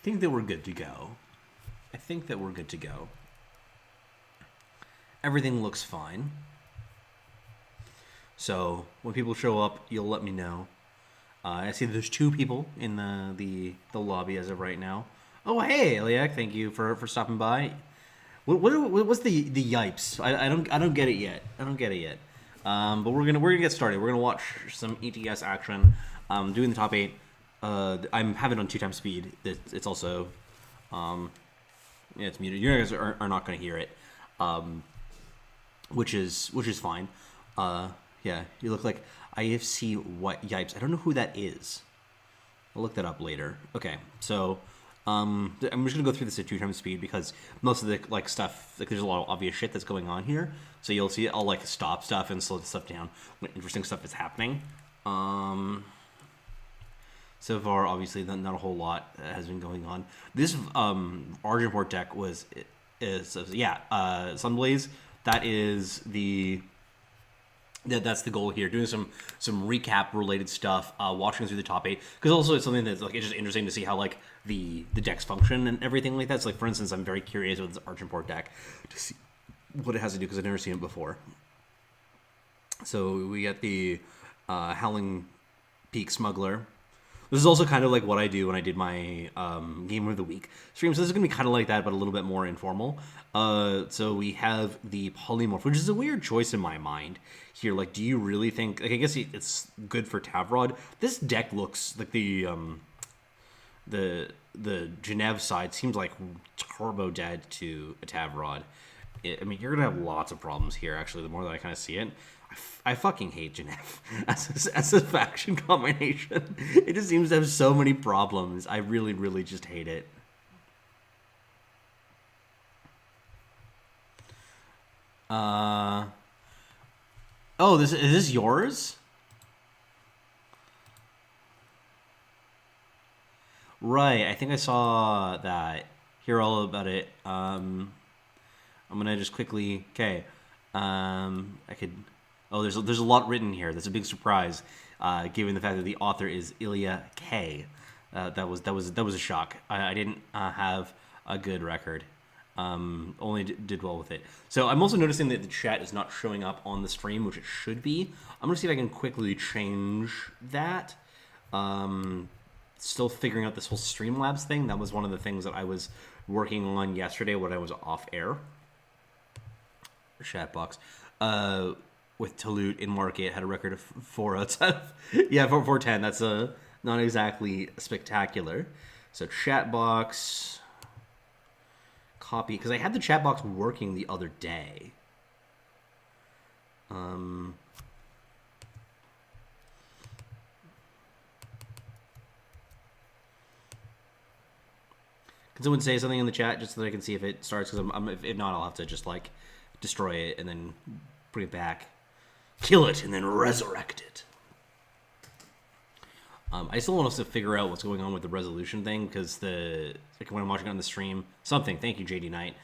I think that we're good to go. I think that we're good to go. Everything looks fine. So when people show up, you'll let me know. I see there's 2 people in the lobby as of right now. Oh, hey, Eliak, thank you for stopping by. What's the yipes? I don't get it yet. I don't get it yet. But we're gonna get started. We're gonna watch some ETS action. Doing the top 8. I'm having it on 2 times speed. It's also, yeah, it's muted. You guys are not gonna hear it, which is fine. Yeah, you look like IFC what yipes. I don't know who that is. I'll look that up later. Okay, so I'm just gonna go through this at 2 times speed because most of the stuff, there's a lot of obvious shit that's going on here. So you'll see I'll stop stuff and slow stuff down when interesting stuff is happening. So far, obviously, not a whole lot has been going on. This Argenport deck is Sunblaze. That is that's the goal here. Doing some recap related stuff, watching through the top 8, because also it's something that's it's just interesting to see how the decks function and everything like that. So for instance, I'm very curious with this Argenport deck to see what it has to do because I've never seen it before. So we get the Howling Peak Smuggler. This is also kind of like what I do when I did my Game of the Week stream. So this is going to be kind of like that, but a little bit more informal. So we have the Polymorph, which is a weird choice in my mind here. Do you really think... I guess it's good for Tavrod. This deck looks like the Genève side seems like turbo dead to a Tavrod. I mean, you're going to have lots of problems here, actually, the more that I kind of see it. I fucking hate Genève as a faction combination. It just seems to have so many problems. I really, really just hate it. Oh, is this yours? Right, I think I saw that. Hear all about it. I'm gonna just quickly. Okay, I could. Oh, there's a lot written here. That's a big surprise, given the fact that the author is Ilya K. That was a shock. I didn't have a good record. Only did well with it. So I'm also noticing that the chat is not showing up on the stream, which it should be. I'm gonna see if I can quickly change that. Still figuring out this whole Streamlabs thing. That was one of the things that I was working on yesterday when I was off air. Chat box. With Talut in market, had a record of 4 out of 410. That's not exactly spectacular. So chat box copy, because I had the chat box working the other day. Can someone say something in the chat just so that I can see if it starts? Because if not, I'll have to just destroy it and then bring it back. Kill it and then resurrect it. I still want us to figure out what's going on with the resolution thing because when I'm watching on the stream, thank you, JD Knight.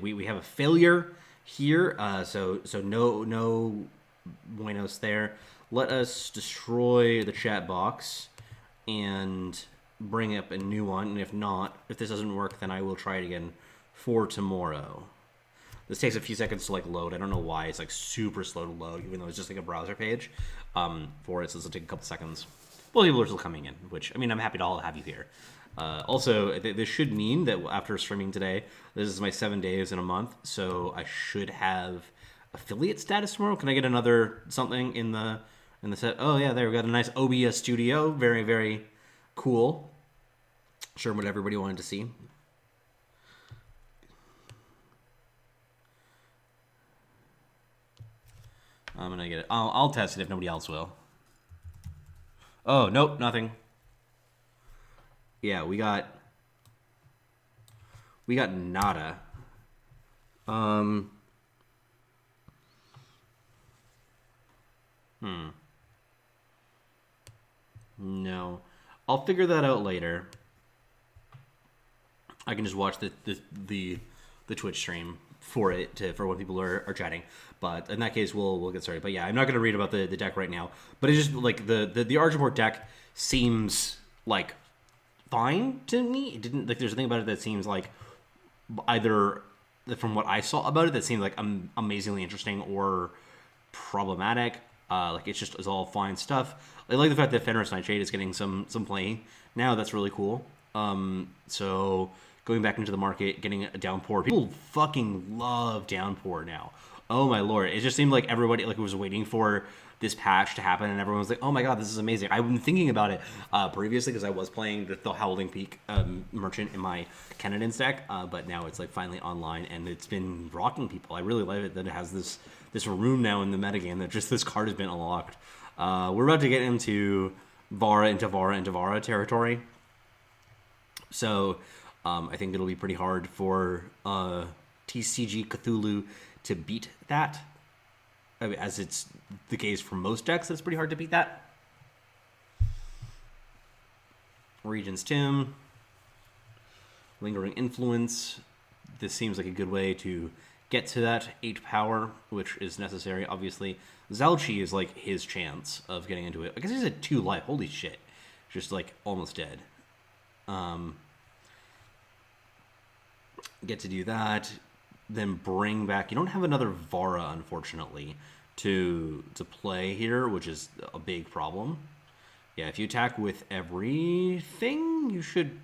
We have a failure here, so no buenos there. Let us destroy the chat box and bring up a new one. And if this doesn't work, then I will try it again for tomorrow. This takes a few seconds to load. I don't know why it's super slow to load, even though it's just a browser page for it. So this will take a couple seconds. Well, people are still coming in, which I'm happy to all have you here. Also, this should mean that after streaming today, this is my 7 days in a month, so I should have affiliate status tomorrow. Can I get another something in the set? Oh yeah, there we got a nice OBS studio. Very, very cool. Sure, what everybody wanted to see. I'm gonna get it. I'll test it if nobody else will. Oh, nope, nothing. Yeah, we got nada. No. I'll figure that out later. I can just watch the Twitch stream for when people are chatting. But in that case, we'll get started. But yeah, I'm not going to read about the deck right now. But it's just the Argenport deck seems fine to me. It didn't like. There's a thing about it that seems like either from what I saw about it that seemed like amazingly interesting or problematic. Like it's all fine stuff. I like the fact that Fenris Nightshade is getting some play now. That's really cool. So going back into the market, getting a downpour. People fucking love downpour now. Oh my lord! It just seemed like everybody like was waiting for this patch to happen, and everyone was like, "Oh my god, this is amazing!" I've been thinking about it previously because I was playing the Howling Peak merchant in my Kenadin deck, but now it's like finally online, and it's been rocking people. I really love it that it has this room now in the metagame that just this card has been unlocked. We're about to get into Vara territory, so I think it'll be pretty hard for TCG Cthulhu to beat that. I mean, as it's the case for most decks, it's pretty hard to beat that. Regent's Tomb, Lingering Influence. This seems like a good way to get to that 8 power, which is necessary, obviously. Zalchi is like his chance of getting into it. I guess he's at 2 life. Holy shit. Just like almost dead. Get to do that. Then bring back... You don't have another Vara, unfortunately, to play here, which is a big problem. Yeah, if you attack with everything, you should...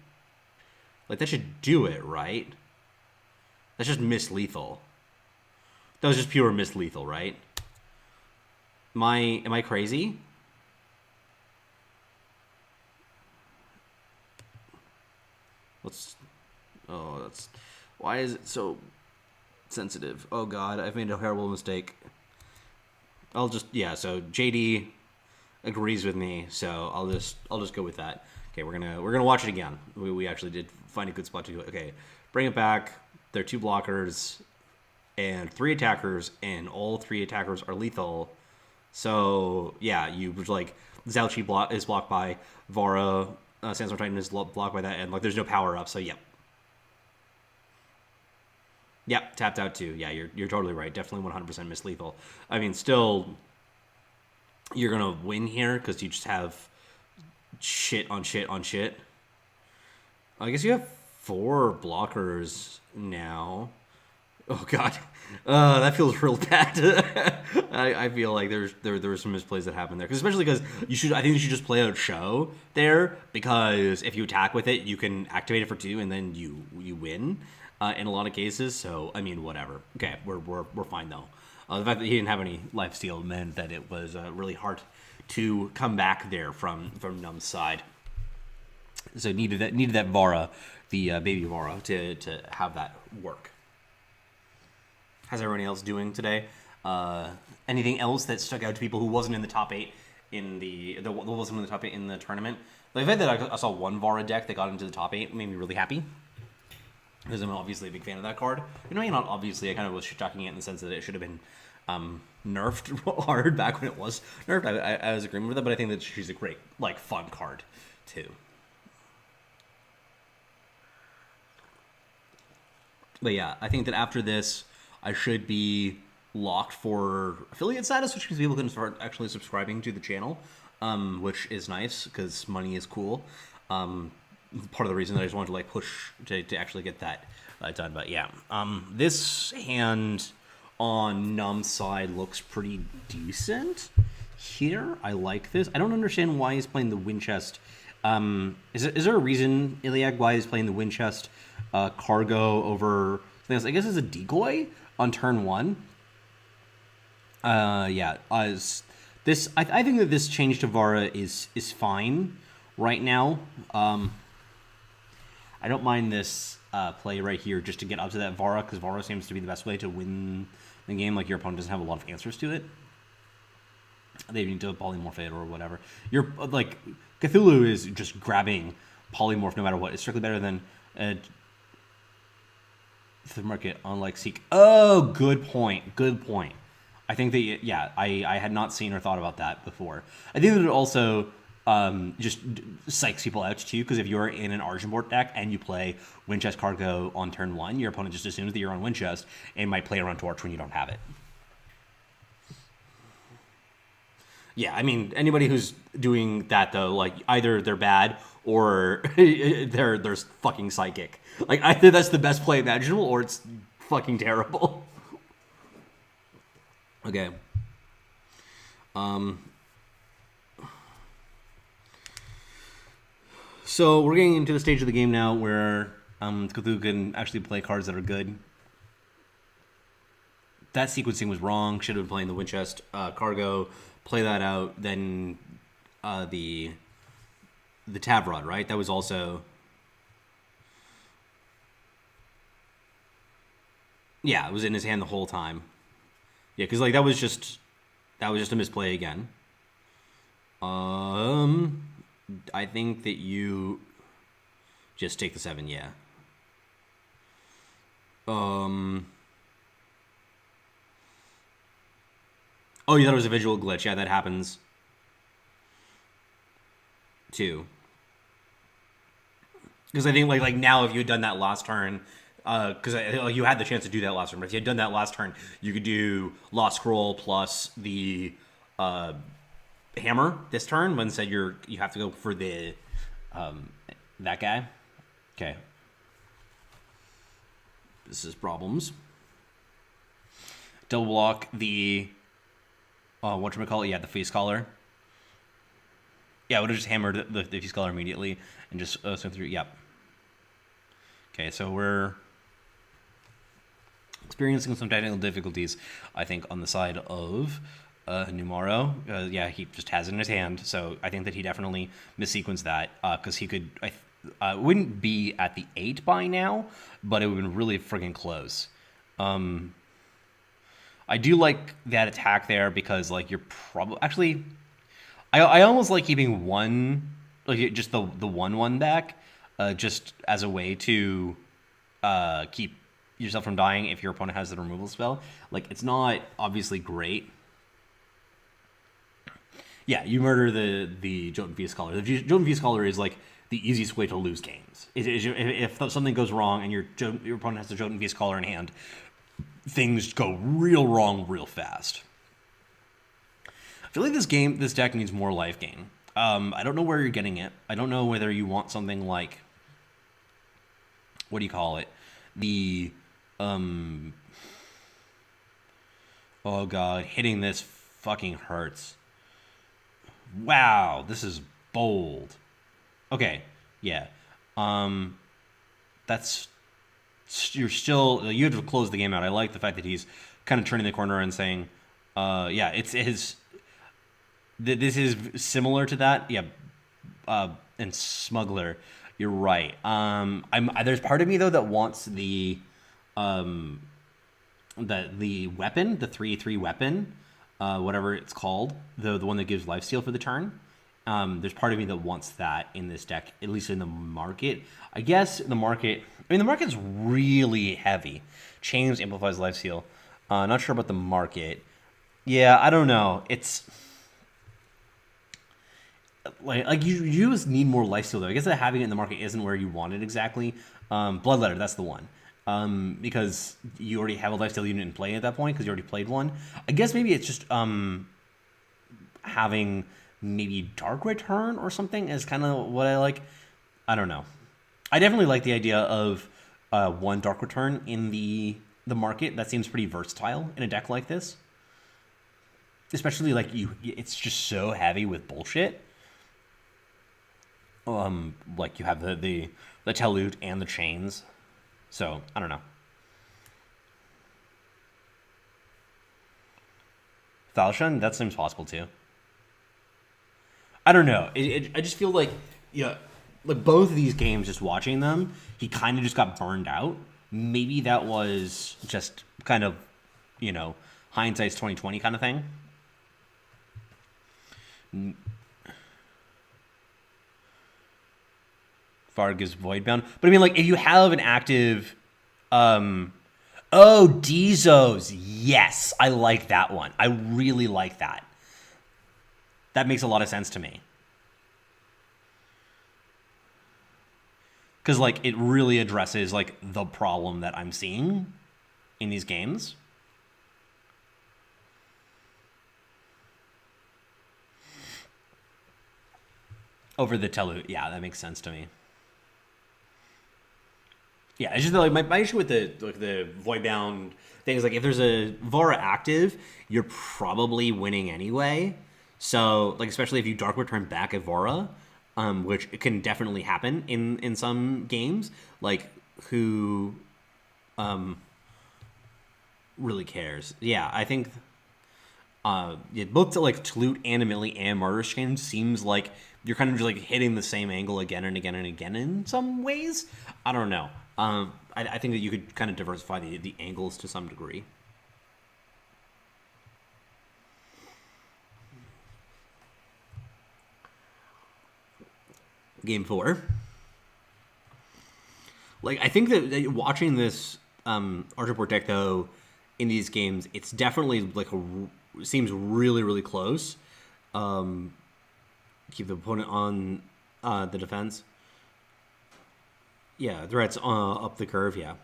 Like, that should do it, right? That's just miss-lethal. That was just pure miss-lethal, right? Am I crazy? Oh, that's... Why is it so... sensitive? Oh god, I've made a terrible mistake. So JD agrees with me, so I'll just go with that. Okay, we're gonna watch it again. We actually did find a good spot to do it. Okay, bring it back. There are 2 blockers and 3 attackers, and all 3 attackers are lethal. So yeah, you like Zalchi is blocked by Vara, Sandstorm Titan is blocked by that, and like there's no power up. So yep. Yep, tapped out too. Yeah, you're totally right. Definitely 100% miss-lethal. I mean, still, you're going to win here because you just have shit on shit on shit. I guess you have 4 blockers now. Oh, God. That feels real bad. I feel like there were some misplays that happened there. Especially because I think you should just play out Show there, because if you attack with it, you can activate it for 2 and then you win. In a lot of cases, so I mean, whatever. Okay, we're fine though. The fact that he didn't have any lifesteal meant that it was really hard to come back there from Num's side. So needed that Vara, the baby Vara, to have that work. How's everybody else doing today? Anything else that stuck out to people who wasn't in the top 8 in the wasn't in the top 8 in the tournament? The fact that I saw one Vara deck that got into the top 8 made me really happy. Because I'm obviously a big fan of that card. Not obviously, I kind of was shit-talking it in the sense that it should have been nerfed hard back when it was nerfed. I was agreeing with it, but I think that she's a great, like, fun card, too. But yeah, I think that after this, I should be locked for affiliate status, which means people can start actually subscribing to the channel, which is nice, because money is cool. Part of the reason that I just wanted to like push to actually get that done. But yeah, this hand on Num's side looks pretty decent here. I like this. I don't understand why he's playing the Winchest. Is there a reason, Iliad, why he's playing the Winchest cargo over something else? I guess it's a decoy on turn 1. Yeah. I think that this change to Vara is fine right now. I don't mind this play right here just to get up to that Vara, because Vara seems to be the best way to win the game. Like, your opponent doesn't have a lot of answers to it. They need to polymorph it or whatever. You're like, Cthulhu is just grabbing polymorph no matter what. It's strictly better than the market, unlike Seek. Oh, good point. Good point. I think that, yeah, I had not seen or thought about that before. I think that it also... just psychs people out too, because if you're in an Argenport deck and you play Winchest Cargo on turn 1, your opponent just assumes that you're on Winchest and might play around Torch when you don't have it. Yeah, I mean, anybody who's doing that though, like either they're bad or they're fucking psychic. Like either that's the best play imaginable or it's fucking terrible. Okay. So we're getting into the stage of the game now where Cthulhu can actually play cards that are good. That sequencing was wrong. Should have been playing the Winchest Cargo. Play that out. Then the Tavrod, right? That was also... Yeah, it was in his hand the whole time. Yeah, because like that was just a misplay again. I think that you just take the 7, yeah. Oh, you thought it was a visual glitch. Yeah, that happens too. Because I think like now if you had done that last turn, because you had the chance to do that last turn, but if you had done that last turn, you could do Lost Scroll plus the hammer this turn. But instead you have to go for the that guy. Okay. This is problems. Double block the whatchamacallit? Yeah, the face collar. Yeah, I would have just hammered the face collar immediately and just swing through. Yep. Okay, so we're experiencing some technical difficulties, I think, on the side of Numaro. Yeah, he just has it in his hand, so I think that he definitely missequenced that because he could. Wouldn't be at the 8 by now, but it would have been really friggin' close. I do like that attack there because, like, you're probably actually. I almost like keeping one, like just the 1/1 back, just as a way to keep yourself from dying if your opponent has the removal spell. Like, it's not obviously great. Yeah, you murder the Jotun Via Scholar. The Jotun Via Scholar is like the easiest way to lose games. If something goes wrong and your opponent has the Jotun Via Scholar in hand, things go real wrong real fast. I feel like this deck needs more life gain. I don't know where you're getting it. I don't know whether you want something like, what do you call it? The oh god, hitting this fucking hurts. Wow, this is bold. Okay, yeah. That's you have to close the game out. I like the fact that he's kind of turning the corner and saying, yeah, it's his. This is similar to that, yeah. And Smuggler, you're right. There's part of me though that wants the weapon, the 3/3 weapon, whatever it's called, the one that gives lifesteal for the turn. There's part of me that wants that in this deck, at least in the market. I guess the market's really heavy. Chains amplifies lifesteal. Not sure about the market. Yeah, I don't know. It's like you just need more lifesteal though. I guess that having it in the market isn't where you want it exactly. Bloodletter, that's the one. Because you already have a lifesteal unit in play at that point because you already played one. I guess maybe it's just having maybe Dark Return or something is kind of what I like. I don't know. I definitely like the idea of one Dark Return in the market. That seems pretty versatile in a deck like this. Especially like it's just so heavy with bullshit. Like you have the Telut and the chains. So, I don't know. Thalshan, that seems possible too. I don't know. I just feel like, yeah, like both of these games, just watching them, he kind of just got burned out. Maybe that was just kind of, hindsight's 2020 kind of thing. Vargas Voidbound. But I mean, like, if you have an active... Dizos. Yes, I like that one. I really like that. That makes a lot of sense to me. Because, like, it really addresses, like, the problem that I'm seeing in these games. over the Telu. Yeah, that makes sense to me. Yeah, it's just like my issue with the Voidbound thing is like if there's a Vara active, you're probably winning anyway. So like especially if you Dark Return back a Vara, which it can definitely happen in some games. Like who really cares? Yeah, I think both to like Tolut and Amelie and Martyr Skin seems like you're kind of just like hitting the same angle again and again and again in some ways. I don't know. I think that you could kind of diversify the angles to some degree. Game 4. Like I think that watching this Archerport deck though in these games, it's definitely like seems really really close. Keep the opponent on the defense. Yeah, threats up the curve. Yeah.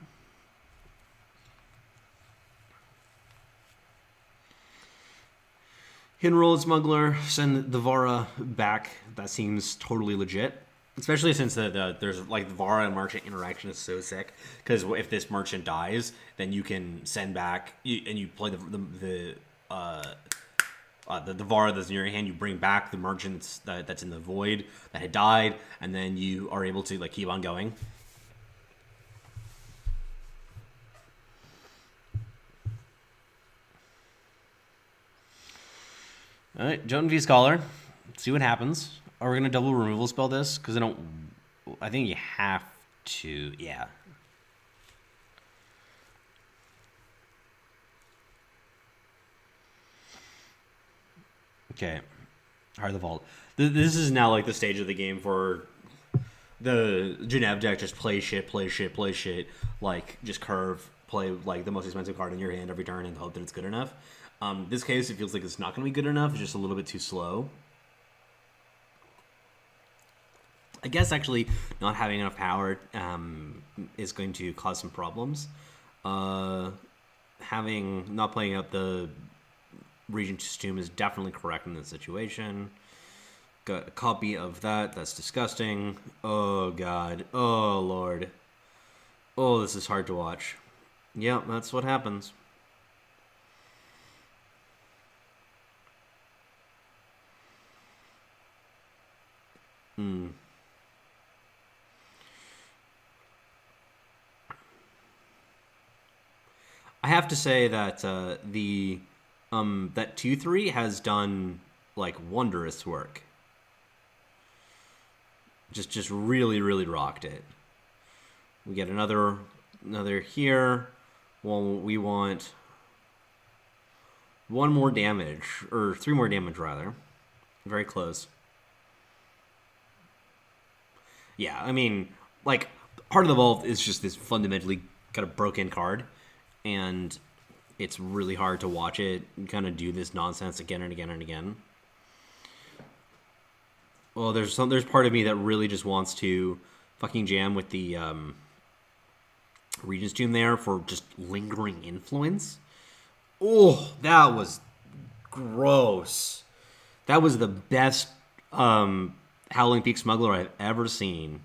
Hit and roll Smuggler, send the Vara back. That seems totally legit. Especially since there's like the Vara and Merchant interaction is so sick. Because if this Merchant dies, then you can send back and you play the Vara that's in your hand. You bring back the Merchants that's in the void that had died, and then you are able to like keep on going. All right, Jotun V Scholar. See what happens. Are we gonna double removal spell this? Because I think you have to. Yeah. Okay. Heart of the Vault. This is now like the stage of the game for the Genev deck. Just play shit, play shit, play shit. Like just curve, play like the most expensive card in your hand every turn and hope that it's good enough. This case, it feels like it's not going to be good enough. It's just a little bit too slow. I guess actually not having enough power is going to cause some problems. Not playing up the Regent's Tomb is definitely correct in this situation. Got a copy of that. That's disgusting. Oh, God. Oh, Lord. Oh, this is hard to watch. Yeah, that's what happens. I have to say that that 2-3 has done like wondrous work. Just really really rocked it. We get another here. Well, we want one more damage or 3 more damage rather. Very close. Yeah, I mean, like Heart of the Vault is just this fundamentally kind of broken card. And it's really hard to watch it kind of do this nonsense again and again and again. Well, there's part of me that really just wants to fucking jam with the Regent's Tomb there for just lingering influence. Oh, that was gross. That was the best Howling Peak Smuggler I've ever seen.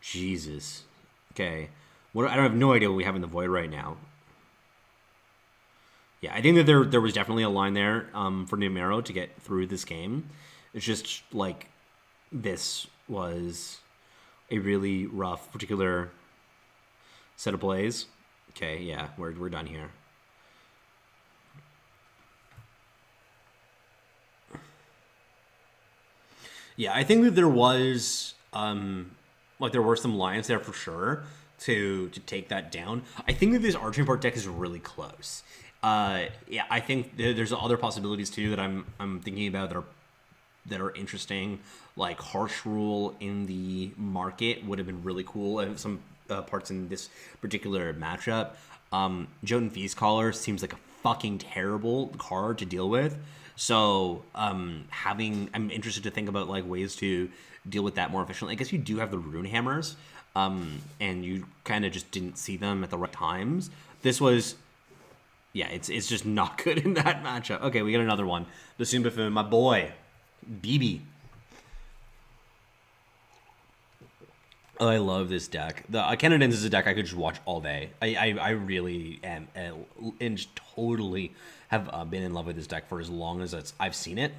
Jesus. Okay. I don't have no idea what we have in the void right now. Yeah, I think that there was definitely a line there for Numero to get through this game. It's just like this was a really rough particular set of plays. Okay, yeah, we're done here. Yeah, I think that there was there were some lines there for sure to take that down. I think that this Arching Part deck is really close. Yeah, I think there's other possibilities too that I'm thinking about that are interesting. Like Harsh Rule in the market would have been really cool. And some parts in this particular matchup. Jotun Feast Caller seems like a fucking terrible card to deal with. So I'm interested to think about like ways to deal with that more efficiently. I guess you do have the Rune Hammers, and you kind of just didn't see them at the right times. This was, yeah, it's just not good in that matchup. Okay, we got another one. The Soon Buffoon, my boy, BB. Oh, I love this deck. The Canadense is a deck I could just watch all day. I really am and totally have been in love with this deck for as long as I've seen it.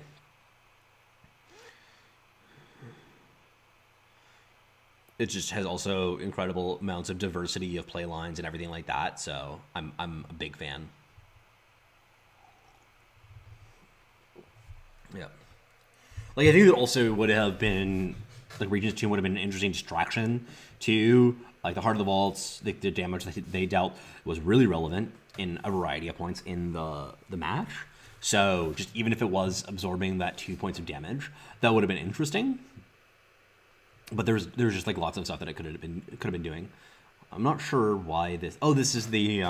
It just has also incredible amounts of diversity of play lines and everything like that. So I'm a big fan. Yeah. Like I think that also would have been like Regions 2 would have been an interesting distraction to like the Heart of the Vaults. The damage that they dealt was really relevant in a variety of points in the match. So just even if it was absorbing that 2 points of damage, that would have been interesting. But there's just like lots of stuff that it could have been doing. I'm not sure why this. Oh, this is the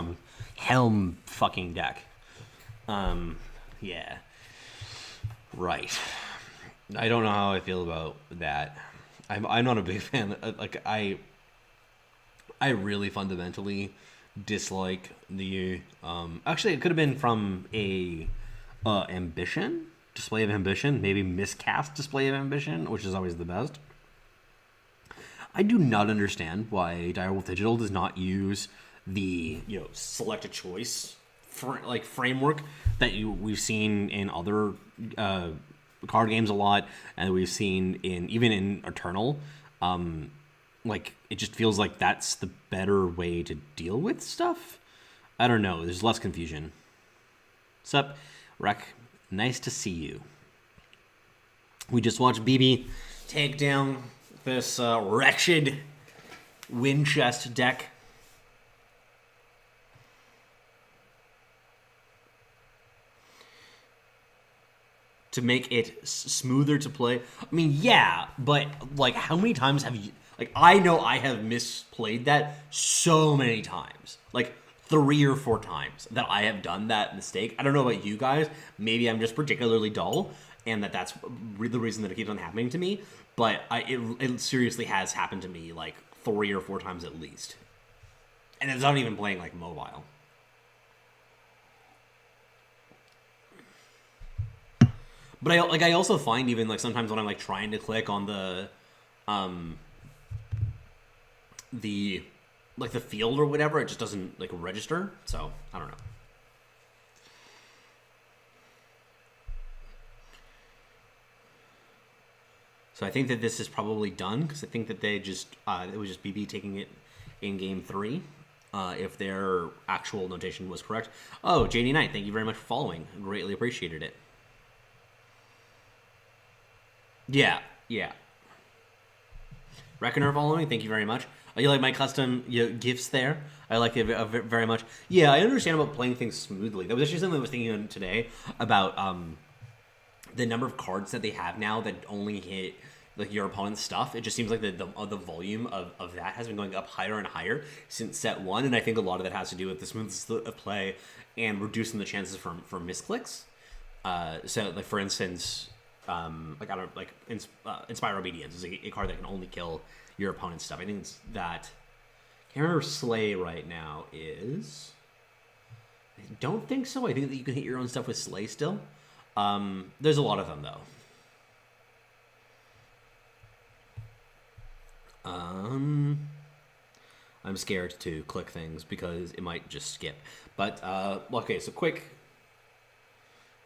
Helm fucking deck. Yeah. Right. I don't know how I feel about that. I'm not a big fan. Like I really fundamentally dislike the. Actually, it could have been from a ambition display of ambition, maybe miscast display of ambition, which is always the best. I do not understand why Direwolf Digital does not use the select a choice framework that we've seen in other card games a lot, and we've seen even in Eternal. Like it just feels like that's the better way to deal with stuff. I don't know. There's less confusion. Sup, Rec? Nice to see you. We just watched BB take down this wretched wind chest deck. To make it smoother to play. I mean, yeah, but like how many times have you like I know I have misplayed that so many times. Like 3 or 4 times that I have done that mistake. I don't know about you guys. Maybe I'm just particularly dull and that's the reason that it keeps on happening to me, but it seriously has happened to me like 3 or 4 times at least. And it's not even playing like mobile. But I also find even like sometimes when I'm like trying to click on the like the field or whatever, it just doesn't like register. So I don't know. So I think that this is probably done because I think that they just it was just BB taking it in game 3. If their actual notation was correct. Oh, JD Knight, thank you very much for following. Greatly appreciated it. Yeah. Reckoner following, thank you very much. You like my custom gifts there? I like it very much. Yeah, I understand about playing things smoothly. That was actually something I was thinking today about the number of cards that they have now that only hit like your opponent's stuff. It just seems like the volume of that has been going up higher and higher since set 1, and I think a lot of that has to do with the smoothness of play and reducing the chances for misclicks. So, like for instance, like I don't like Inspire Obedience is a card that can only kill your opponent's stuff. I think it's that. I can't remember Slay right now is. I don't think so. I think that you can hit your own stuff with Slay still. There's a lot of them though. I'm scared to click things because it might just skip. But okay, so quick.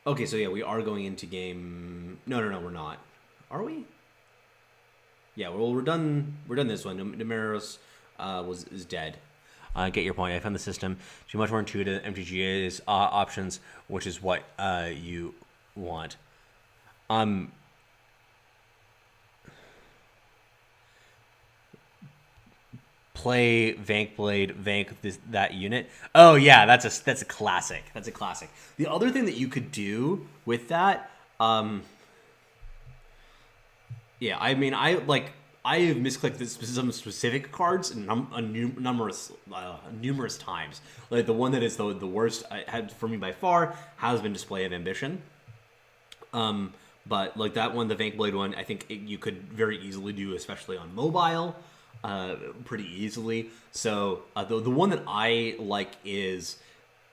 Okay, so yeah, we are going into game. No, we're not. Are we? Yeah, well, we're done. We're done this one. Numeros is dead. Get your point. I found the system to be much more intuitive. MTGA's options, which is what you want. Play Vank Blade, Vank that unit. Oh yeah, that's a classic. That's a classic. The other thing that you could do with that, yeah, I mean, I have misclicked some specific cards numerous times. Like the one that is the worst had for me by far has been Display of Ambition. But like that one, the Vank Blade one, I think you could very easily do, especially on mobile. Pretty easily. So the one that I like is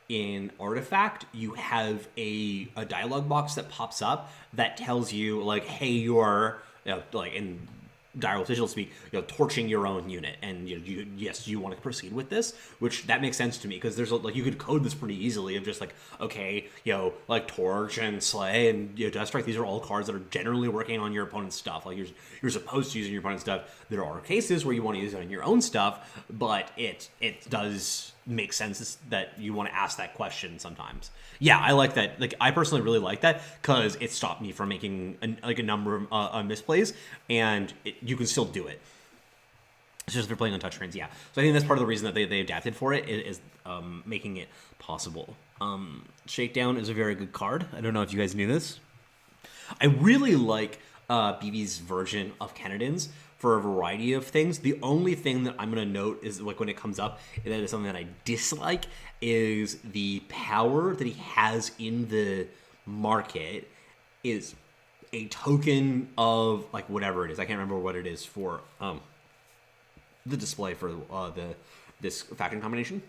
in Artifact. You have a dialogue box that pops up that tells you like, hey, you're like in dire digital speak, torching your own unit, and you want to proceed with this, which that makes sense to me, because there's like, you could code this pretty easily of just like, okay, like torch and slay and death strike, these are all cards that are generally working on your opponent's stuff. Like you're supposed to use in your opponent's stuff. There are cases where you want to use it on your own stuff, but it does make sense that you want to ask that question sometimes. Yeah, I like that. Like, I personally really like that, because it stopped me from making a number of misplays, and you can still do it. It's just they're playing on touchscreens, yeah. So I think that's part of the reason that they adapted for it, is making it possible. Shakedown is a very good card. I don't know if you guys knew this. I really like BB's version of Canadians for a variety of things. The only thing that I'm going to note is, like, when it comes up, and that is something that I dislike, is the power that he has in the market is a token of, like, whatever it is. I can't remember what it is for the display for this faction combination.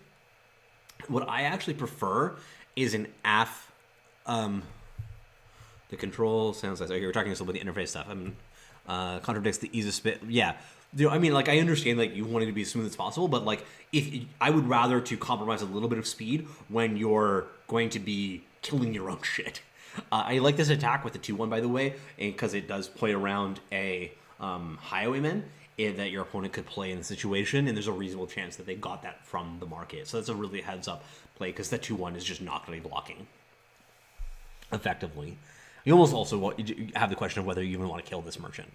What I actually prefer is an AF. The control sounds like, you're talking about the interface stuff. Contradicts the ease of spit. Yeah. I mean, like, I understand, like, you want it to be as smooth as possible, but, like, I would rather to compromise a little bit of speed when you're going to be killing your own shit. I like this attack with the 2-1, by the way, because it does play around a highwayman that your opponent could play in the situation, and there's a reasonable chance that they got that from the market. So that's a really heads-up play, because that 2-1 is just not going to be blocking effectively. You almost also have the question of whether you even want to kill this merchant.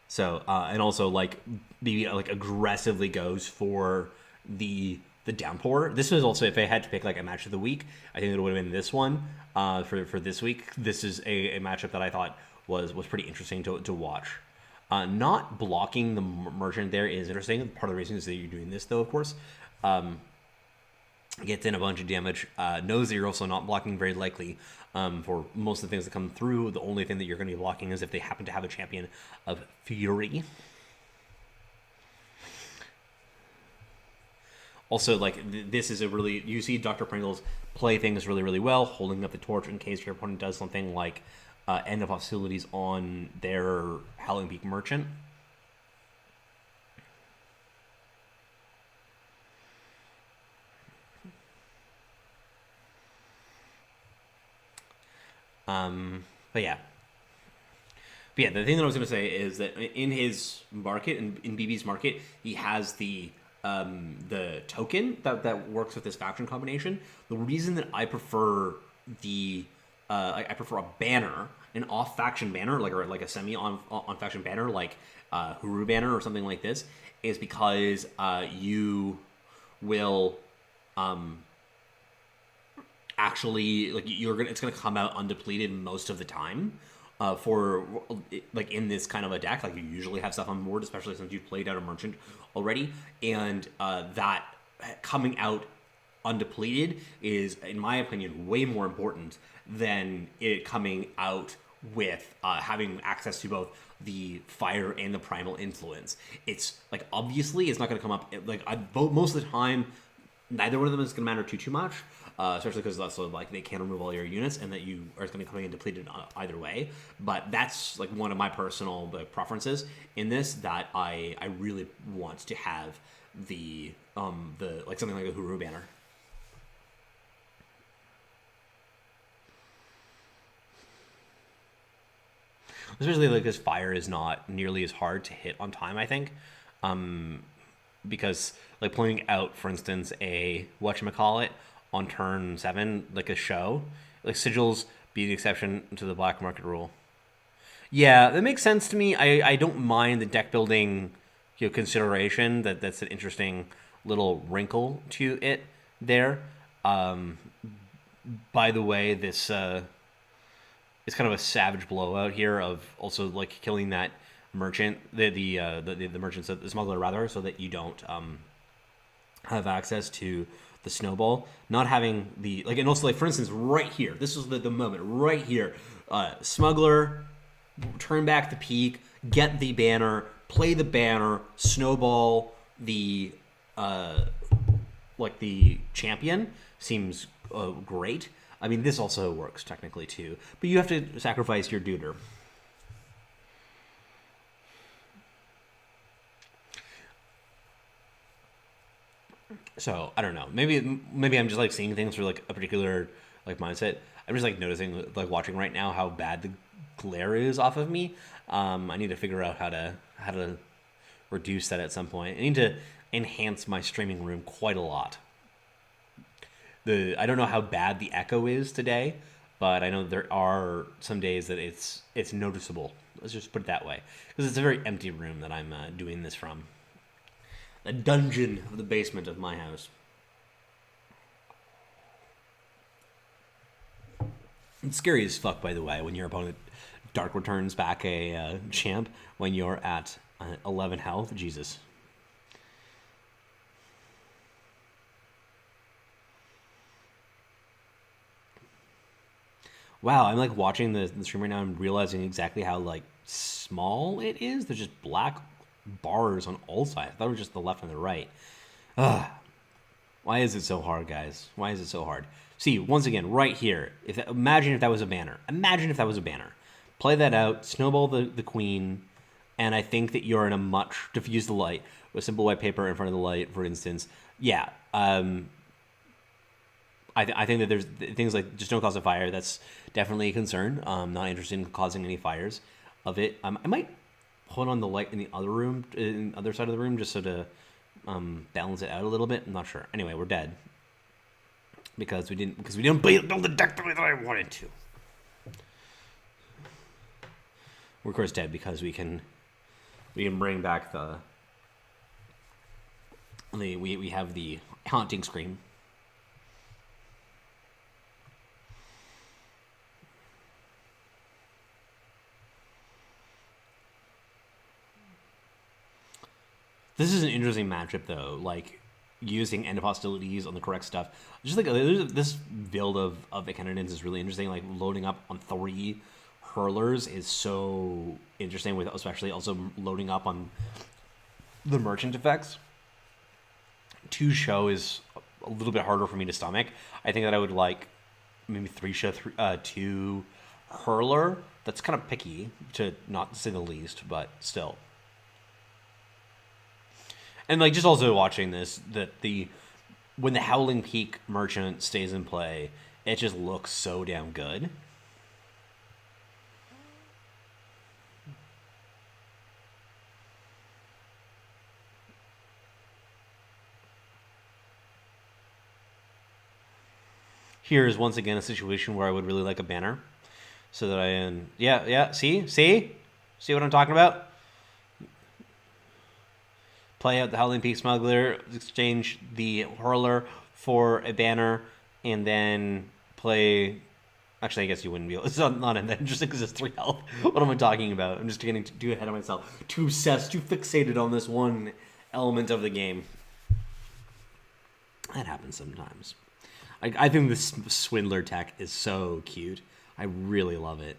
So, and also, like, maybe, like, aggressively goes for the downpour. This was also, if I had to pick, like, a match of the week, I think it would have been this one for this week. This is a matchup that I thought was pretty interesting to watch. Not blocking the merchant there is interesting. Part of the reason is that you're doing this, though, of course. Gets in a bunch of damage. Knows that you're also not blocking very likely for most of the things that come through. The only thing that you're going to be blocking is if they happen to have a champion of Fury. Also, like, this is a really... You see Dr. Pringles play things really, really well, holding up the torch in case your opponent does something like end of hostilities on their Howling Peak Merchant. But yeah, the thing that I was going to say is that in his market, in BB's market, he has the token that works with this faction combination. The reason that I prefer I prefer a banner, an off faction banner, like a semi on faction banner, like Huru banner or something like this, is because you will actually, like, it's gonna come out undepleted most of the time. For, like, in this kind of a deck, like, you usually have stuff on board, especially since you've played out a merchant already, and that coming out undepleted is, in my opinion, way more important than it coming out with having access to both the fire and the primal influence. It's, like, obviously it's not going to come up, like, most of the time, neither one of them is going to matter too much. Especially because that's sort of, like, they can remove all your units, and that you are going to be coming in depleted either way. But that's, like, one of my personal preferences in this, that I really want to have the like, something like a Huru banner. Especially, like, because fire is not nearly as hard to hit on time, I think. Because, like, pulling out, for instance, a whatchamacallit on turn 7, like a show, like, sigils be the exception to the black market rule. Yeah, that makes sense to me. I don't mind the deck building, consideration. That's an interesting little wrinkle to it there. By the way, this is kind of a savage blowout here of also, like, killing that merchant, the merchant, the smuggler rather, so that you don't have access to the snowball, not having the, like, and also, like, for instance, right here, this was the moment right here, smuggler, turn back the peak, get the banner, play the banner, snowball the like the champion, seems great. I mean, this also works technically too, but you have to sacrifice your duder. So I don't know. Maybe I'm just like seeing things through like a particular like mindset. I'm just like noticing like watching right now how bad the glare is off of me. I need to figure out how to reduce that at some point. I need to enhance my streaming room quite a lot. I don't know how bad the echo is today, but I know there are some days that it's noticeable. Let's just put it that way, because it's a very empty room that I'm doing this from. The dungeon of the basement of my house. It's scary as fuck, by the way, when your opponent Dark returns back a champ when you're at 11 health. Jesus. Wow, I'm like watching the stream right now and realizing exactly how like small it is. There's just black bars on all sides. I thought it was just the left and the right. Ugh. Why is it so hard, guys? Why is it so hard? See, once again, right here. Imagine if that was a banner. Imagine if that was a banner. Play that out, snowball the queen, and I think that you're in a much... Diffuse the light with simple white paper in front of the light, for instance. Yeah. I think that there's things like just don't cause a fire. That's definitely a concern. Not interested in causing any fires of it. I might put on the light in the other room, in the other side of the room, just so to balance it out a little bit. I'm not sure. Anyway, we're dead because we didn't build the deck the way that I wanted to. We're of course dead because we can bring back we have the haunting scream. This is an interesting matchup, though. Like, using end of hostilities on the correct stuff. Just like this build of Echenidans is really interesting. Like, loading up on 3 hurlers is so interesting, with especially also loading up on the merchant effects. 2 show is a little bit harder for me to stomach. I think that I would like maybe 3 show, 2 hurler. That's kind of picky, to not say the least, but still. And like just also watching this, that when the Howling Peak merchant stays in play, it just looks so damn good. Here is once again a situation where I would really like a banner, so that see what I'm talking about. Play out the Howling Peak Smuggler, exchange the Hurler for a banner, and then play... Actually, I guess you wouldn't be able... It's not that interesting because it's 3 health. What am I talking about? I'm just getting too ahead of myself. Too obsessed, too fixated on this one element of the game. That happens sometimes. I think this Swindler tech is so cute. I really love it.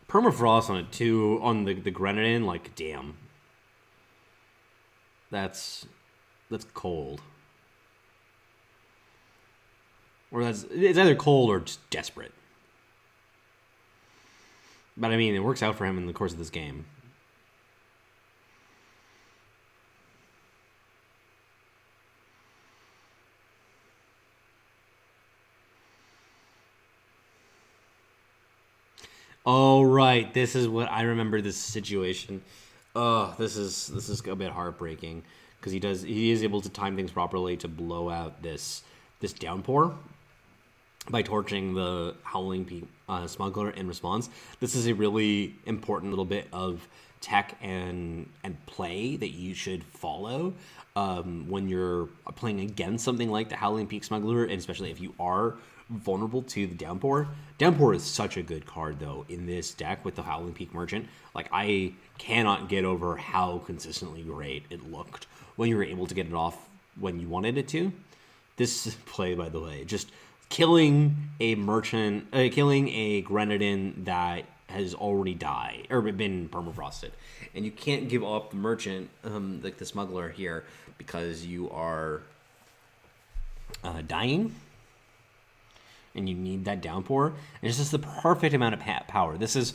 Permafrost on it too, on the Grenadin, like damn. That's cold. Or it's either cold or just desperate. But I mean, it works out for him in the course of this game. Oh right, this is what I remember. This situation. Oh, this is a bit heartbreaking because he is able to time things properly to blow out this downpour by torching the Howling Peak Smuggler in response. This is a really important little bit of tech and play that you should follow when you're playing against something like the Howling Peak Smuggler, and especially if you are vulnerable to the downpour. Downpour is such a good card though in this deck with the Howling Peak Merchant. Like, I cannot get over how consistently great it looked when you were able to get it off when you wanted it to. This play, by the way, just killing a merchant, killing a Grenadin that has already died or been permafrosted, and you can't give up the merchant, like the smuggler here, because you are dying, and you need that downpour. And it's just the perfect amount of power. This is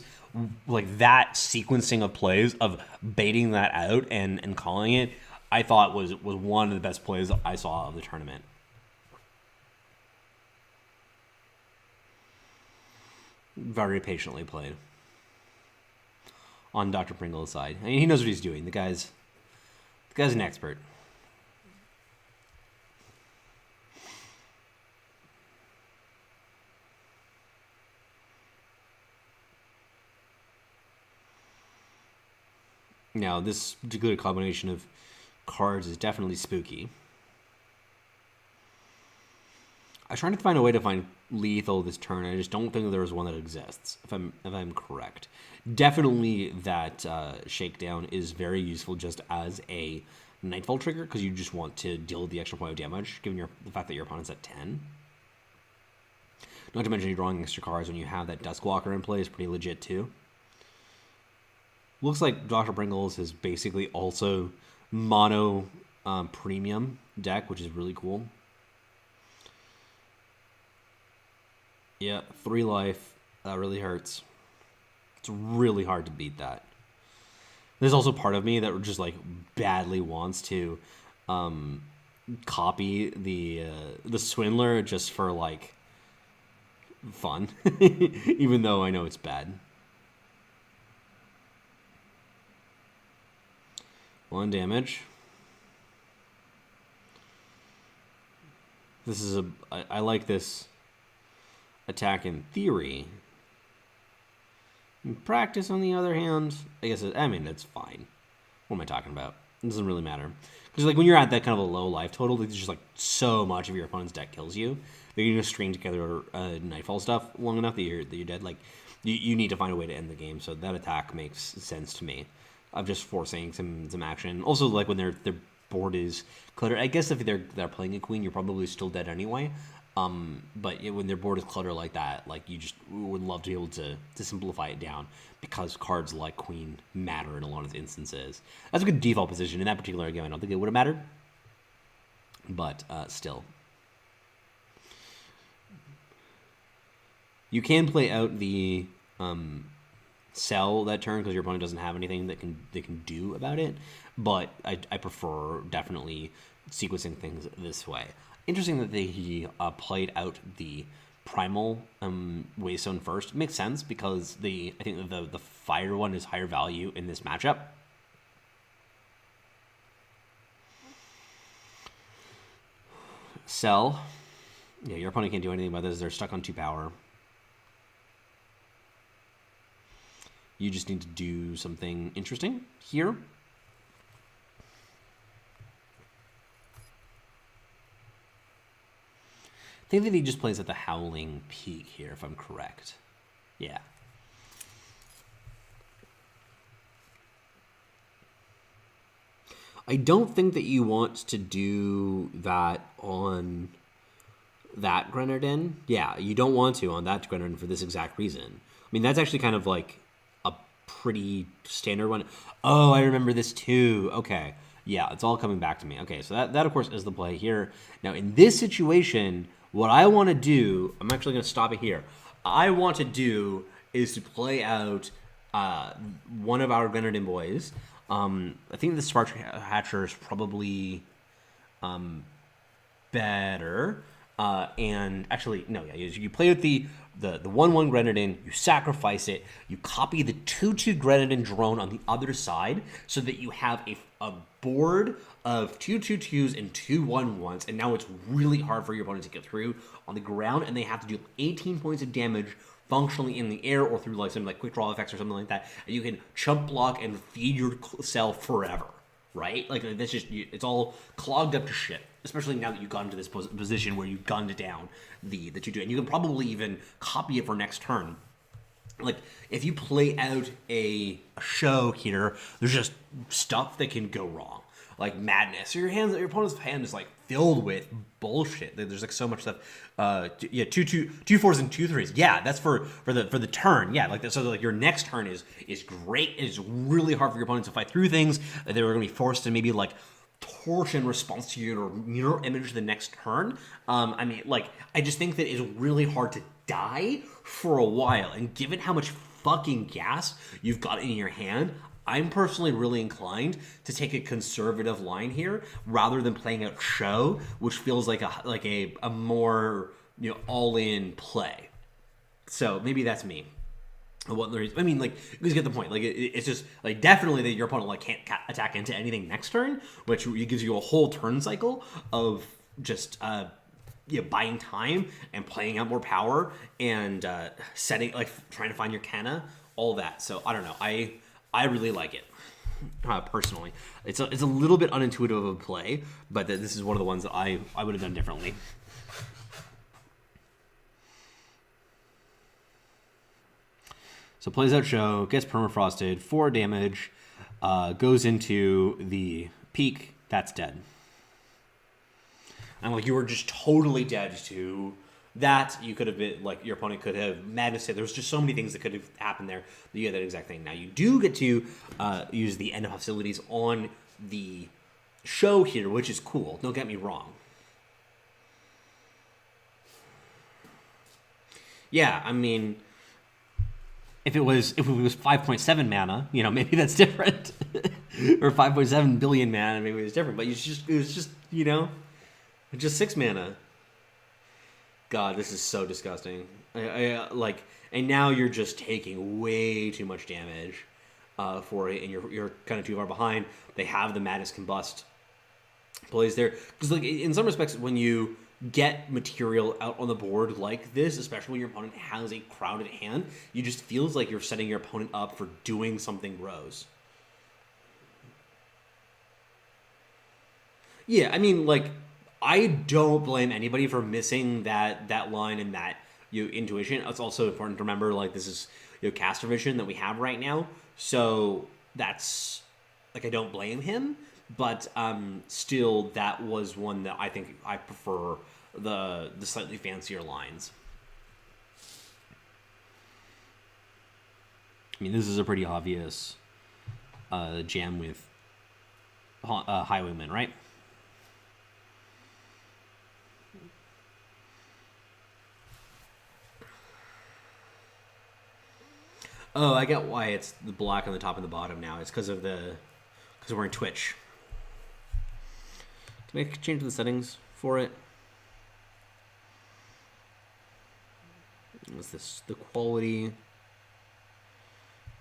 like that sequencing of plays of baiting that out and calling it. I thought was one of the best plays I saw of the tournament. Very patiently played on Dr. Pringle's side. I mean, he knows what he's doing. The guy's an expert. Now, this particular combination of cards is definitely spooky. I was trying to find a way to find lethal this turn. I just don't think there is one that exists, if I'm correct. Definitely that Shakedown is very useful just as a Nightfall trigger, because you just want to deal the extra point of damage, given the fact that your opponent's at 10. Not to mention you're drawing extra cards when you have that Duskwalker in play is pretty legit too. Looks like Dr. Pringles is basically also mono premium deck, which is really cool. Yeah, 3 life. That really hurts. It's really hard to beat that. There's also part of me that just like badly wants to copy the Swindler just for like fun, even though I know it's bad. 1 damage. This is I like this attack in theory. In practice, on the other hand, I guess it's fine. What am I talking about? It doesn't really matter. Because like when you're at that kind of a low life total, there's just like so much of your opponent's deck kills you that you just string together Nightfall stuff long enough that you're dead. Like you need to find a way to end the game. So that attack makes sense to me. Of just forcing some action. Also, like when their board is cluttered. I guess if they're playing a queen, you're probably still dead anyway. But when their board is cluttered like that, like you just would love to be able to simplify it down, because cards like queen matter in a lot of instances. That's a good default position in that particular game. I don't think it would have mattered, but still, you can play out the sell that turn because your opponent doesn't have anything that they can do about it. But I prefer definitely sequencing things this way. Interesting that he played out the primal Waystone first. Makes sense because I think the fire one is higher value in this matchup. Sell. Yeah, your opponent can't do anything about this. They're stuck on 2 power. You just need to do something interesting here. I think that he just plays at the Howling Peak here, if I'm correct. Yeah. I don't think that you want to do that on that Grenardin. Yeah, you don't want to on that Grenardin for this exact reason. I mean, that's actually kind of like a pretty standard one. Oh, I remember this too. Okay. Yeah, it's all coming back to me. Okay, so that of course is the play here. Now, in this situation, what I want to do, I'm actually going to stop it here. I want to do is to play out one of our Grenardin boys. I think the Spark Hatcher is probably better. And actually, no, yeah, you play with the 1/1 Grenardin, you sacrifice it, you copy the 2/2 Grenardin drone on the other side so that you have a board of 2 2/2s and 2 1/1s, and now it's really hard for your opponent to get through on the ground, and they have to do 18 points of damage functionally in the air or through like something like quick draw effects or something like that, and you can chump block and feed yourself forever, right? Like that's just, it's all clogged up to shit, especially now that you've gotten to this position where you've gunned down the 2/2, and you can probably even copy it for next turn. Like, if you play out a show here, there's just stuff that can go wrong. like madness. Your opponent's hand is like filled with bullshit. There's like so much stuff. Yeah, two fours and two threes. Yeah, that's for the turn. Yeah, like that. So like your next turn is great. It's really hard for your opponent to fight through things. They were going to be forced to maybe like torsion response to your mirror image the next turn. I mean, like, I just think that it's really hard to die for a while, and given how much fucking gas you've got in your hand, I'm personally really inclined to take a conservative line here rather than playing out show, which feels like a more, you know, all-in play. So maybe that's me. I mean, like, you get the point. Like, it's just like definitely that your opponent like can't attack into anything next turn, which gives you a whole turn cycle of just buying time and playing out more power and setting, like, trying to find your Canna, all that. So I don't know. I really like it personally. It's a little bit unintuitive of a play, but this is one of the ones that I would have done differently. So plays out show, gets permafrosted, 4 damage, goes into the peak, that's dead. And like, you were just totally dead to that. You could have been, like, your opponent could have madness it. There was just so many things that could have happened there. You get that exact thing. Now you do get to use the end of hostilities on the show here, which is cool. Don't get me wrong. Yeah, I mean, if it was 5.7 mana, you know, maybe that's different. Or 5.7 billion mana, maybe it was different. But it was just, you know, just 6 mana. God, this is so disgusting. I like, and now you're just taking way too much damage for it, and you're kind of too far behind. They have the Madness Combust plays there, because like in some respects, when you get material out on the board like this, especially when your opponent has a crowded hand, you just feels like you're setting your opponent up for doing something gross. Yeah, I mean, like, I don't blame anybody for missing that line and that, you know, intuition. It's also important to remember, like, this is, you know, caster vision that we have right now, so that's, like, I don't blame him, but still, that was one that I think I prefer the slightly fancier lines. I mean, this is a pretty obvious jam with Highwayman, right? Oh, I get why it's the black on the top and the bottom now. It's because we're in Twitch. Can I change the settings for it? What's this? The quality,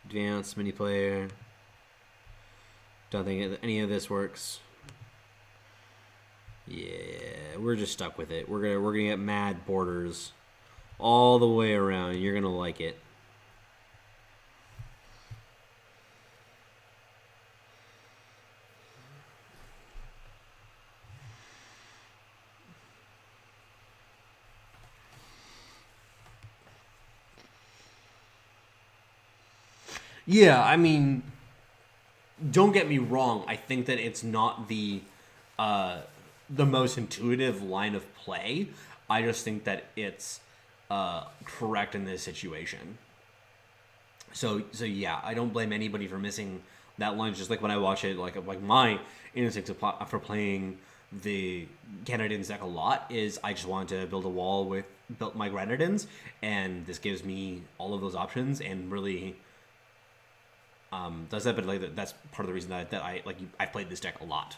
advanced mini player. Don't think any of this works. Yeah, we're just stuck with it. We're gonna get mad borders all the way around. You're gonna like it. Yeah, I mean, don't get me wrong. I think that it's not the most intuitive line of play. I just think that it's correct in this situation. So yeah, I don't blame anybody for missing that line. Just like when I watch it, like my instinct for playing the Canadians deck a lot is I just wanted to build a wall with my Grenadins, and this gives me all of those options and really does that. But like that's part of the reason that I've played this deck a lot.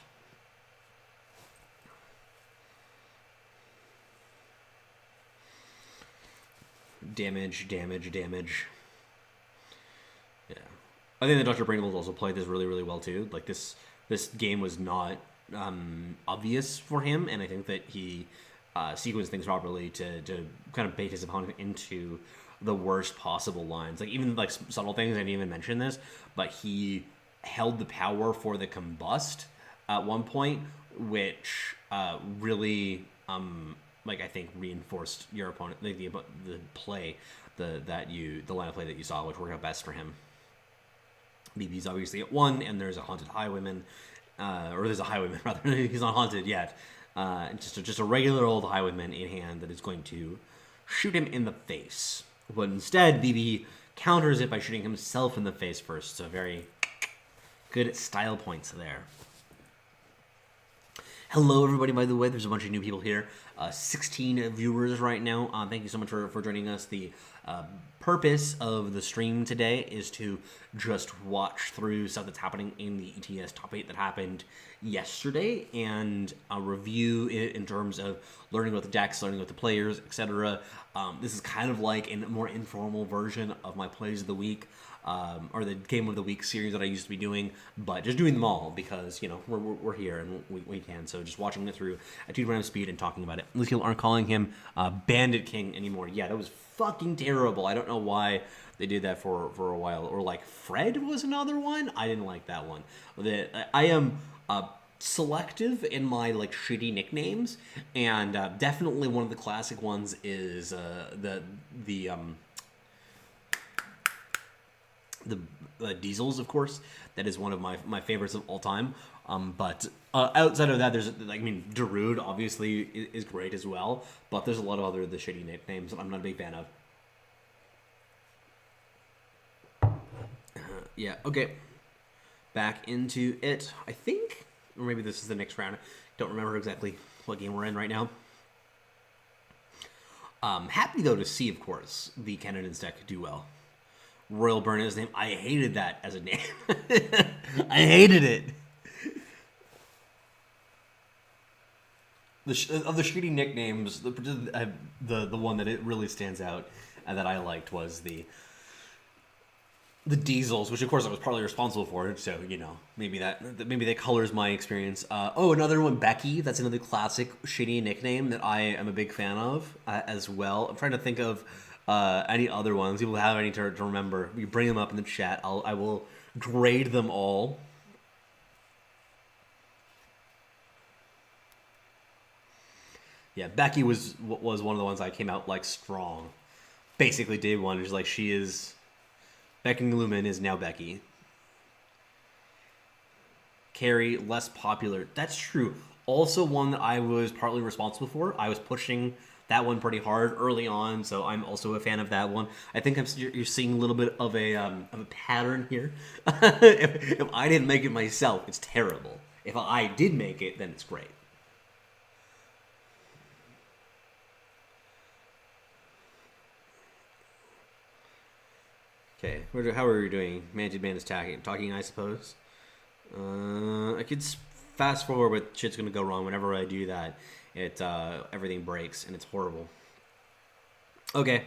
Damage. Yeah, I think that Dr. Pringles also played this really, really well too. Like this game was not obvious for him, and I think that he sequenced things properly to kind of bait his opponent into the worst possible lines. Like even like subtle things. I didn't even mention this, but he held the power for the combust at one point, which really like I think reinforced your opponent, like the play, the line of play that you saw, which worked out best for him. BB's obviously at 1, and there's a Haunted Highwayman or there's a highwayman rather. He's not haunted yet. Just a regular old highwayman in hand that is going to shoot him in the face. But instead, BB counters it by shooting himself in the face first. So very good style points there. Hello, everybody, by the way. There's a bunch of new people here. 16 viewers right now. Thank you so much for joining us. The purpose of the stream today is to just watch through stuff that's happening in the ETS Top 8 that happened yesterday and a review in terms of learning about the decks, learning about the players, etc. This is kind of like a more informal version of my Plays of the Week. Or the Game of the Week series that I used to be doing, but just doing them all because, you know, we're here and we can. So just watching it through at 2 times speed and talking about it. At least people aren't calling him Bandit King anymore. Yeah, that was fucking terrible. I don't know why they did that for a while. Or like Fred was another one. I didn't like that one. I am selective in my like shitty nicknames, and definitely one of the classic ones is the Diesels, of course. That is one of my favorites of all time. But outside of that, there's, I mean, Darude obviously is great as well. But there's a lot of other the shitty nicknames that I'm not a big fan of. Yeah, okay. Back into it, I think. Or maybe this is the next round. Don't remember exactly what game we're in right now. Happy, though, to see, of course, the Canadians deck do well. Royal Burn is his name. I hated that as a name. I hated it. Of the shitty nicknames, the one that it really stands out and that I liked was the Diesels, which of course I was partly responsible for. So you know, maybe that colors my experience. Another one, Becky. That's another classic shitty nickname that I am a big fan of as well. I'm trying to think of any other ones. People have any to remember. You bring them up in the chat. I will grade them all. Yeah, Becky was one of the ones I came out like strong. Basically, day one is like she is. Becky Lumen is now Becky. Carrie, less popular. That's true. Also, one that I was partly responsible for. I was pushing that one pretty hard early on, so I'm also a fan of that one. I think you're seeing a little bit of a pattern here. if I didn't make it myself, it's terrible. If I did make it, then it's great. Okay, how are we doing? Manted Man is talking, I suppose. I could fast forward, but shit's gonna go wrong whenever I do that. Everything breaks and it's horrible. Okay,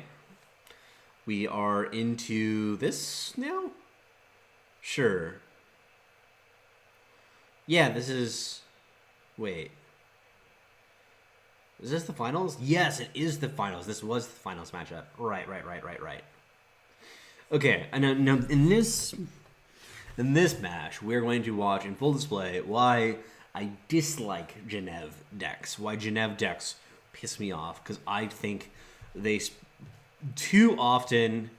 we are into this now. Sure. Yeah, this is. Wait. Is this the finals? Yes, it is the finals. This was the finals matchup. Right. Okay, and now in this match, we're going to watch in full display why I dislike Genev decks. Why Genev decks piss me off, because I think they too often.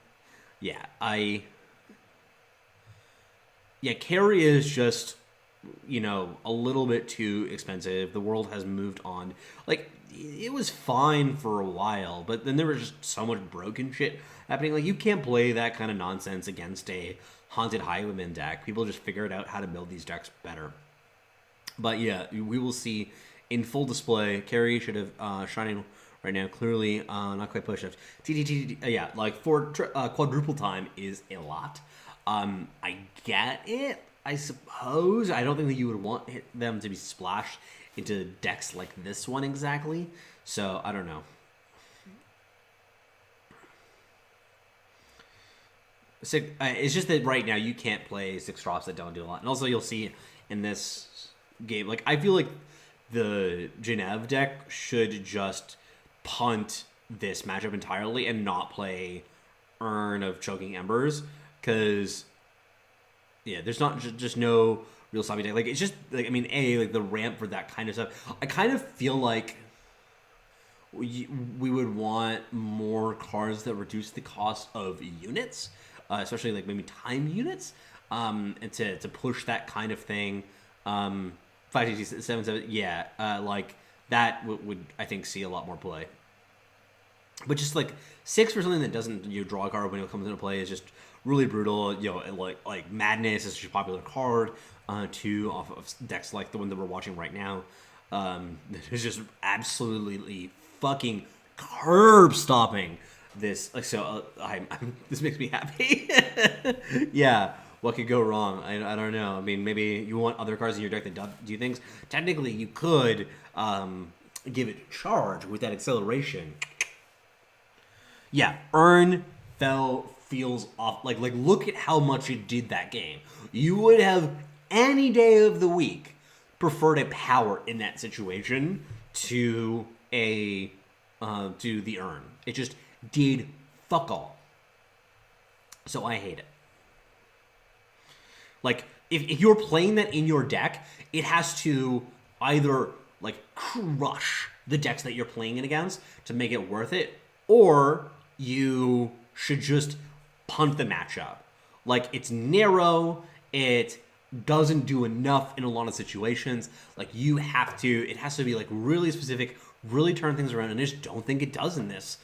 Carry is just, you know, a little bit too expensive. The world has moved on. Like, it was fine for a while, but then there was just so much broken shit happening. Like, you can't play that kind of nonsense against a Haunted Highwayman deck. People just figured out how to build these decks better. But yeah, we will see in full display. Carrie should have shining right now. Clearly, not quite push-ups. Yeah, like for quadruple time is a lot. I get it, I suppose. I don't think that you would want them to be splashed into decks like this one exactly. So, I don't know. It's just that right now you can't play 6 drops that don't do a lot. And also you'll see in this game, like, I feel like the Genev deck should just punt this matchup entirely and not play Urn of Choking Embers. Because, yeah, there's not just no real sloppy deck. Like, it's just, like, I mean, like, the ramp for that kind of stuff. I kind of feel like we would want more cards that reduce the cost of units, especially, like, maybe time units, and to push that kind of thing 560, 770, yeah, like that would I think see a lot more play. But just like 6 for something that doesn't draw a card when it comes into play is just really brutal. Like Madness is such a popular card. 2 off of decks like the one that we're watching right now. It's just absolutely fucking curb stopping this. Like so, this makes me happy. Yeah. What could go wrong? I don't know. I mean, maybe you want other cards in your deck that do things. Technically, you could give it charge with that acceleration. Yeah, Earn feels off. Like look at how much it did that game. You would have any day of the week preferred a power in that situation to a to the Earn. It just did fuck all. So I hate it. Like if you're playing that in your deck, it has to either like crush the decks that you're playing it against to make it worth it, or you should just punt the matchup. Like, it's narrow, it doesn't do enough in a lot of situations. Like, it has to be like really specific, really turn things around, and I just don't think it does in this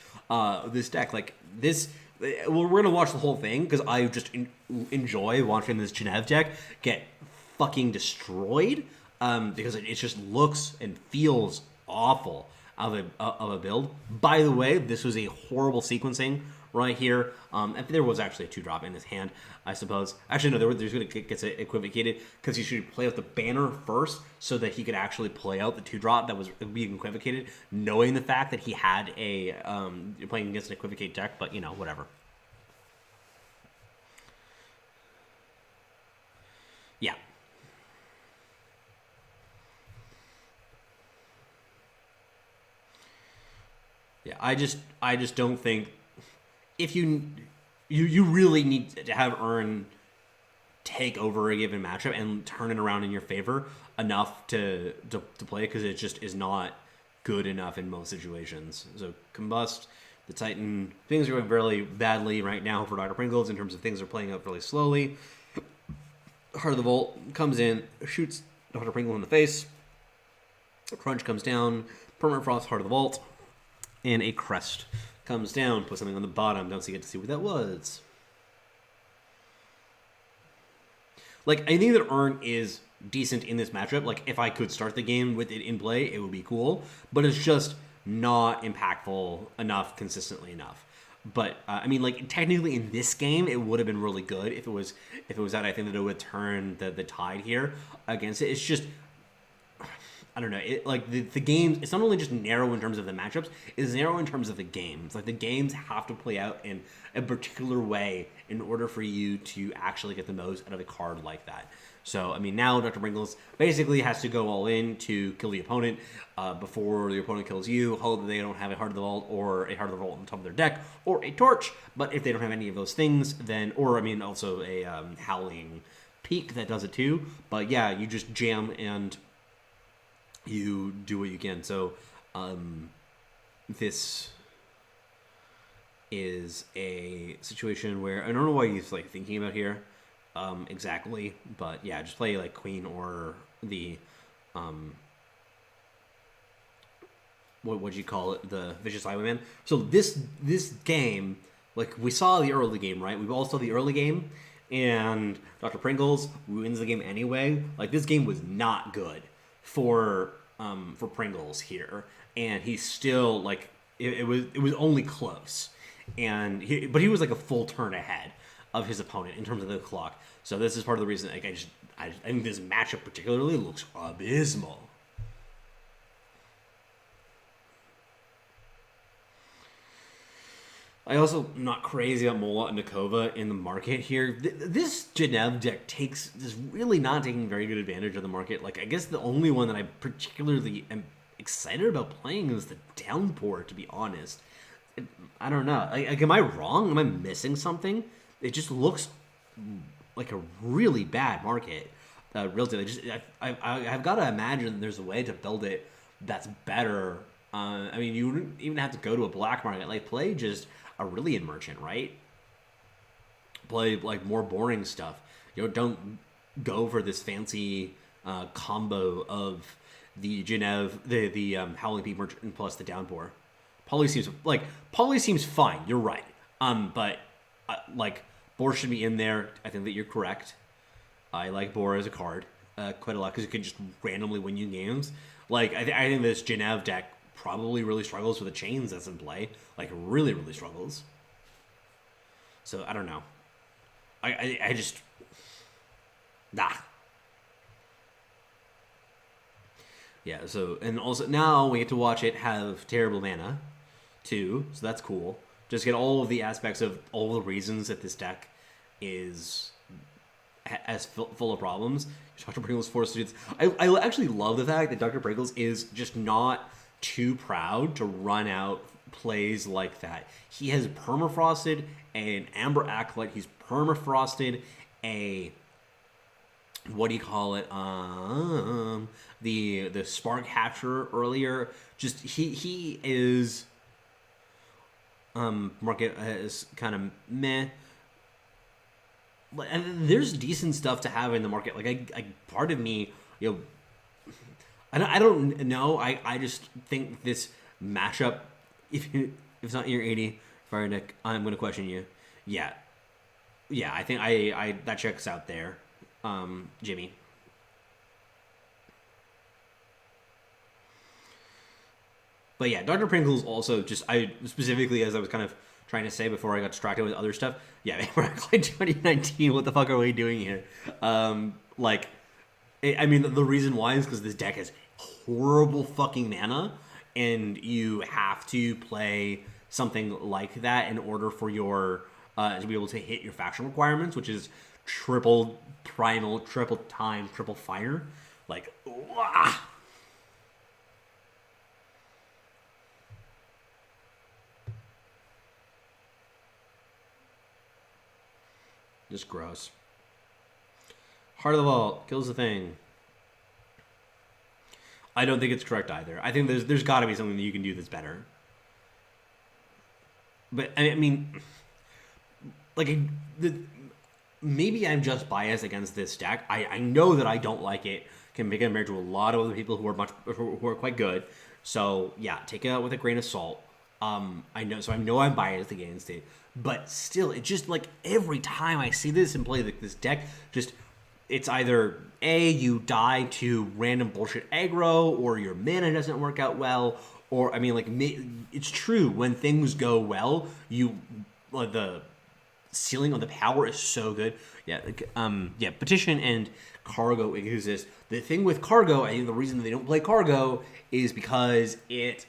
deck. Like, we're gonna watch the whole thing because I just enjoy watching this Genev deck get fucking destroyed because it just looks and feels awful of a build. By the way, this was a horrible sequencing right here. And there was actually a 2-drop in his hand, I suppose. Actually, no, there's going to get equivocated because he should play out the banner first so that he could actually play out the 2-drop that was being equivocated, knowing the fact that he had playing against an equivocate deck, but, whatever. Yeah. Yeah, I just don't think if you really need to have Earn take over a given matchup and turn it around in your favor enough to play, because it just is not good enough in most situations. So Combust, the Titan, things are going very badly right now for Dr. Pringles in terms of things are playing out really slowly. Heart of the Vault comes in, shoots Dr. Pringle in the face. Crunch comes down, Permanent Frost, Heart of the Vault. And a crest comes down, put something on the bottom. Don't get to see what that was. Like, I think that Earn is decent in this matchup. Like, if I could start the game with it in play, it would be cool. But it's just not impactful enough, consistently enough. But I mean, like, technically in this game, it would have been really good if it was that. I think that it would turn the tide here against it. It's just, I don't know. The games, it's not only just narrow in terms of the matchups, it's narrow in terms of the games. Like, the games have to play out in a particular way in order for you to actually get the most out of a card like that. So, I mean, now Dr. Pringles basically has to go all in to kill the opponent before the opponent kills you. Hope that they don't have a Heart of the Vault or a Heart of the Vault on top of their deck or a Torch. But if they don't have any of those things, then, or I mean, also a Howling Peak that does it too. But yeah, you just jam and you do what you can. So this is a situation where I don't know why he's like thinking about here exactly, but yeah, just play like Queen or the what would you call it, the Vicious Highwayman. So this game, like, we saw the early game, right? We all saw the early game, and Dr. Pringles wins the game anyway. Like, this game was not good for Pringles here, and he's still like it was only close, but he was like a full turn ahead of his opponent in terms of the clock. So this is part of the reason, like, I think this matchup particularly looks abysmal. I also am not crazy about Mola and Nakova in the market here. This Genev deck is really not taking very good advantage of the market. Like, I guess the only one that I particularly am excited about playing is the Downpour, to be honest. I don't know. Like, am I wrong? Am I missing something? It just looks like a really bad market. Realty. I've got to imagine there's a way to build it that's better. I mean, you wouldn't even have to go to a black market. Like, play just Aurelian Merchant, right? Play like more boring stuff. Don't go for this fancy combo of the Genev, the Howling Peak Merchant plus the Downpour. Poly seems fine. You're right. But like Boar should be in there. I think that you're correct. I like Boar as a card quite a lot because it can just randomly win you games. Like I think this Genev deck probably really struggles with the chains that's in play. Like really struggles. So I don't know. I just nah. Yeah. So and also now we get to watch it have terrible mana too. So that's cool. Just get all of the aspects of all the reasons that this deck is as full of problems. Dr. Pringle's forced to do this. I actually love the fact that Dr. Pringles is just not too proud to run out plays like that. He has permafrosted an Amber Acolyte. He's permafrosted a what do you call it? The Spark Hatcher earlier. Just he is market is kind of meh. And there's decent stuff to have in the market. Like I part of me, I don't know. I just think this matchup. If it's not your 80, Fire Nick, I'm gonna question you. Yeah. I think I that checks out there, Jimmy. But yeah, Dr. Pringle's also just I specifically as I was kind of trying to say before I got distracted with other stuff. Yeah, we're actually 2019. What the fuck are we doing here? I mean, the reason why is because this deck has horrible fucking mana, and you have to play something like that in order for your to be able to hit your faction requirements, which is triple primal, triple time, triple fire. Like, wah! Just gross. Heart of the Vault kills the thing. I don't think it's correct either. I think there's got to be something that you can do that's better. But I mean, like, maybe I'm just biased against this deck. I know that I don't like it. Can make it compared to a lot of other people who are quite good. So yeah, take it out with a grain of salt. I know I'm biased against it, but still, it just like every time I see this and play this deck, just it's either A, you die to random bullshit aggro, or your mana doesn't work out well, or I mean, like it's true when things go well, the ceiling on the power is so good. Yeah, Petition and Cargo exist. The thing with Cargo, I think the reason they don't play Cargo is because it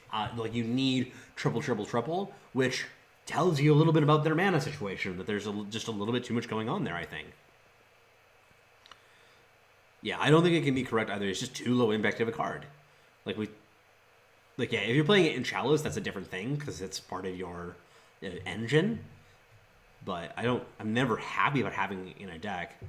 you need triple, which tells you a little bit about their mana situation, that there's just a little bit too much going on there, I think. Yeah, I don't think it can be correct either. It's just too low impact of a card. If you're playing it in Chalice, that's a different thing because it's part of your engine. But I'm never happy about having it in a deck.